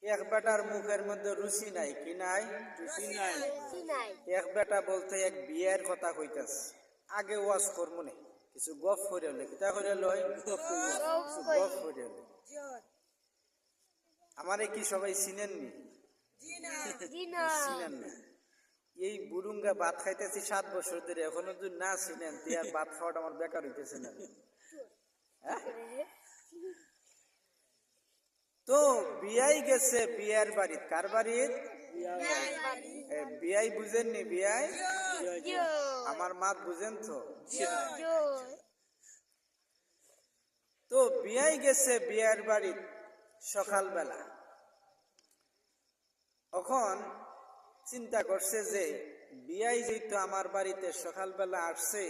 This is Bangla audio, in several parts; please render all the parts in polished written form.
এক বেটার মুখের মধ্যে রুচি নাই, কি নাই? রুচি নাই। এক বেটা বলতে এক বিয়ের কথা কইতাছে, আগে ওয়াজ করবো না, কিছু গপ করে হলে কিতা করে লয়, কিছু গপ করে হলে। আমারে কি সবাই চিনেননি? চিনেন না। এই বুড়ুঙ্গা ভাত খাইতেছি 7 বছর ধরে, এখনো যদি না চিনেন তিয়ার ভাত খাওয়াটা আমার বেকার হইতেছে না। তো বিয়াই গেছে বিয়ার বাড়ি, কার বাড়ি? বিয়াই বুঝেননি? বিয়াই আমার মা বুঝেন তো? তো বিয়াই গেছে বিয়ার বাড়ি সকালবেলা। এখন চিন্তা করছে যে বিয়াই যেহেতু আমার বাড়িতে সকালবেলা আসছে,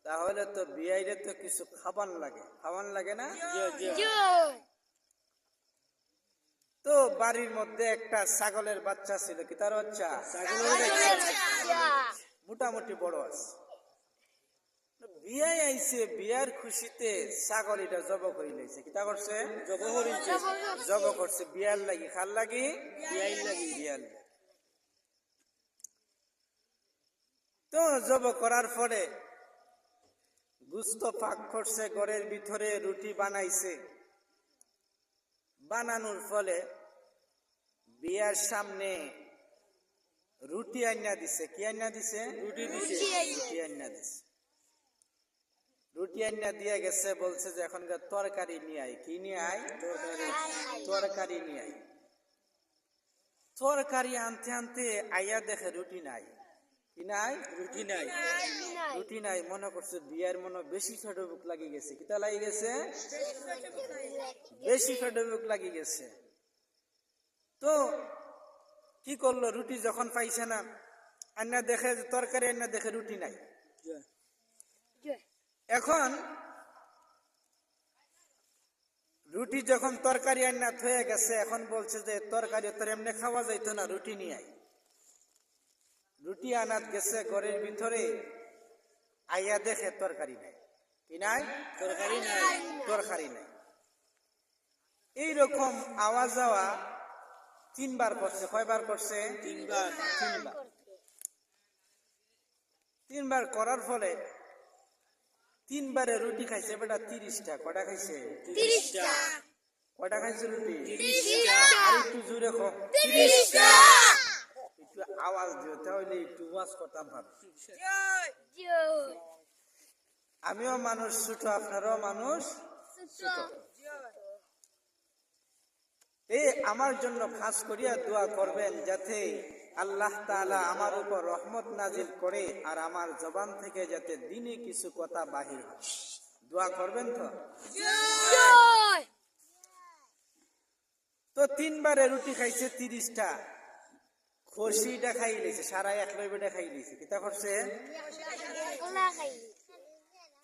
তাহলে তো বিয়াইরে তো কিছু খাবার লাগে না? তো বাড়ির মধ্যে একটা ছাগলের বাচ্চা ছিল, কি তার বাচ্চা? মোটামুটি বড় আছে। বিয়াই আইছে, বিয়ার খুশিতে ছাগল এটা জব করে লাইছে। কিতা করছে? জব করছে বিয়ার লাগি। খার লাগি? বিয়ার লাগি। তো জব করার পরে গুস্ত পাক করছে, ঘরের ভিতরে রুটি বানাইছে। বানানোর ফলে বিয়ার সামনে রুটি আইনা দিছে। কি আইনা দিছে? রুটি আইনা দিছে। রুটি আইনা দিয়ে গেছে, বলছে যে এখনকার তরকারি নিয়ে আয়। কি নিয়ে আয়? তরকারি নিয়ে আয়। তরকারি আনতে আনতে আইয়া দেখে রুটি নাই। কি নাই? রুটি নাই। মনে করছে বিয়ার মনে বেশি ছোট বুক লাগি গেছে। কিতা লাগি গেছে? বেশি ছোট বুক লাগি গেছে। তো কি করলো? রুটি যখন পাইছে না, আন্না দেখে তরকারি, আন্না দেখে রুটি নাই। এখন রুটি যখন তরকারি আন্না থয়ে গেছে, এখন বলছে যে তরকারি তোর এমনি খাওয়া যাইতো না, রুটি নিয়ে আয়। রুটি আনাত গেছে ঘরের ভিতরে, আইয়া দেখে তরকারি নাই। কি নাই? তরকারি নাই। এইরকম আওয়াজ যাওয়া 3 বার করছে। কয়বার করছে? 3 বার করার ফলে 3 বারে রুটি খাইছে বেটা 30টা। কটা খাইছে? 30টা। কটা খাইছে রুটি? 30টা। আর একটু জোরে কও, 30টা। একটু আওয়াজ দিও, তাহলে একটু ওয়াজ করতাম ভালো। আমিও মানুষ ছোট, আপনারাও মানুষ ছোট। এই আমার জন্য খাস করিয়া দোয়া করবেন, যাতে আল্লাহ তাআলা আমার উপর রহমত নাজিল করে আর আমার জবান থেকে যাতে দিনে কিছু কথা বাহির হয়। দোয়া করবেন তো? তো 3 বারে রুটি খাইছে 30টা। খসিটা খাই লিছে, সারা 1 লইবেটা খাই লিছে। কিতা করছে?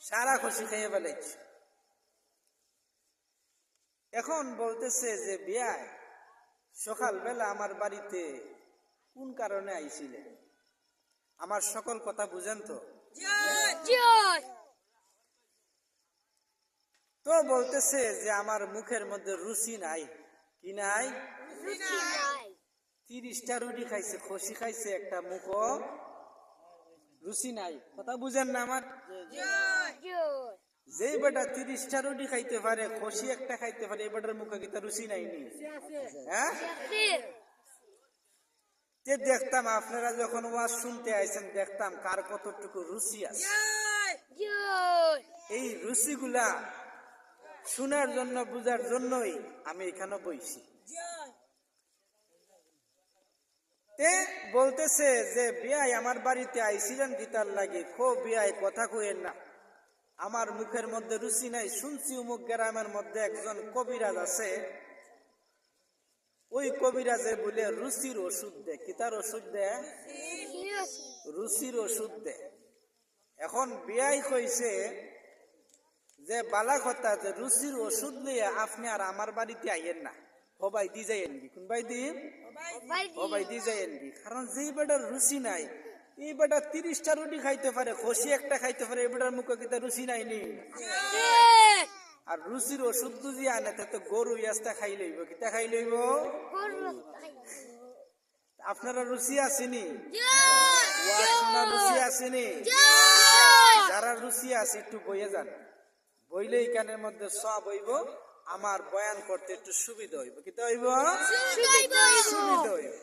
সারা খসি খাইয়ে ফেলেছে। এখন বলতেছে যে বিয়াই সকালবেলা আমার বাড়িতে কোন কারণে আইছিলে? আমার সকল কথা বুঝেন তো? তো বলতেছে যে আমার মুখের মধ্যে রুচি নাই। কি নাই? 30টা রুটি খাইছে, খসি খাইছে, একটা মুখও রুচি নাই। কথা বুঝেন না আমার? যে বেটা 30টা রুটি খাইতে পারে, খসি একটা খাইতে পারে, এই বেটার মুখে কি তার রুচি নাই? হ্যাঁ, দেখতাম আপনারা যখন ওয়াজ শুনতে আইছেন, দেখতাম কার কতটুকু রুচি আছে। এই রুচিগুলা শোনার জন্য, বুঝার জন্যই আমি এখানে বইছি। তে বলতেছে যে বিয়াই আমার বাড়িতে আইছিলেন গীতার লাগে। বিয়াই কথা কইেন না, আমার মুখের মধ্যে রুচি নাই। শুনছি অমুক গ্রামের মধ্যে একজন কবিরাজ আছে, ওই কবিরাজে বলে রুচির ওষুধ দে। কি তার ওষুধ দে? রুচির ওষুধ দে। এখন বিয়াই কইছে যে বালা কথা, যে রুচির ওষুধ নিয়ে আপনি আর আমার বাড়িতে আইয়েন না, হবাই দি যাইয়েন। কোন বাই দিন? হবাই দি যাইয়েন। কারণ যেই বেটার রুচি নাই, এই বেটা 30টা রুটি খাইতে পারে, খসি একটা খাইতে পারে, এই বেটার মুখে কি তার রুচি নাই? নি আর রুচির ওষুধ যদি আনে তো গরু ইয়াস্তা খাই লইব, কিতা খাই লইব? আপনারা রুচি আসেনি? আপনার রুচি আসেনি? যারা রুচি আছে একটু বইয়ে যান, বইলে এই কানের মধ্যে সব হইব, আমার বয়ান করতে একটু সুবিধা হইব। কিতা হইব? সুবিধা হইব।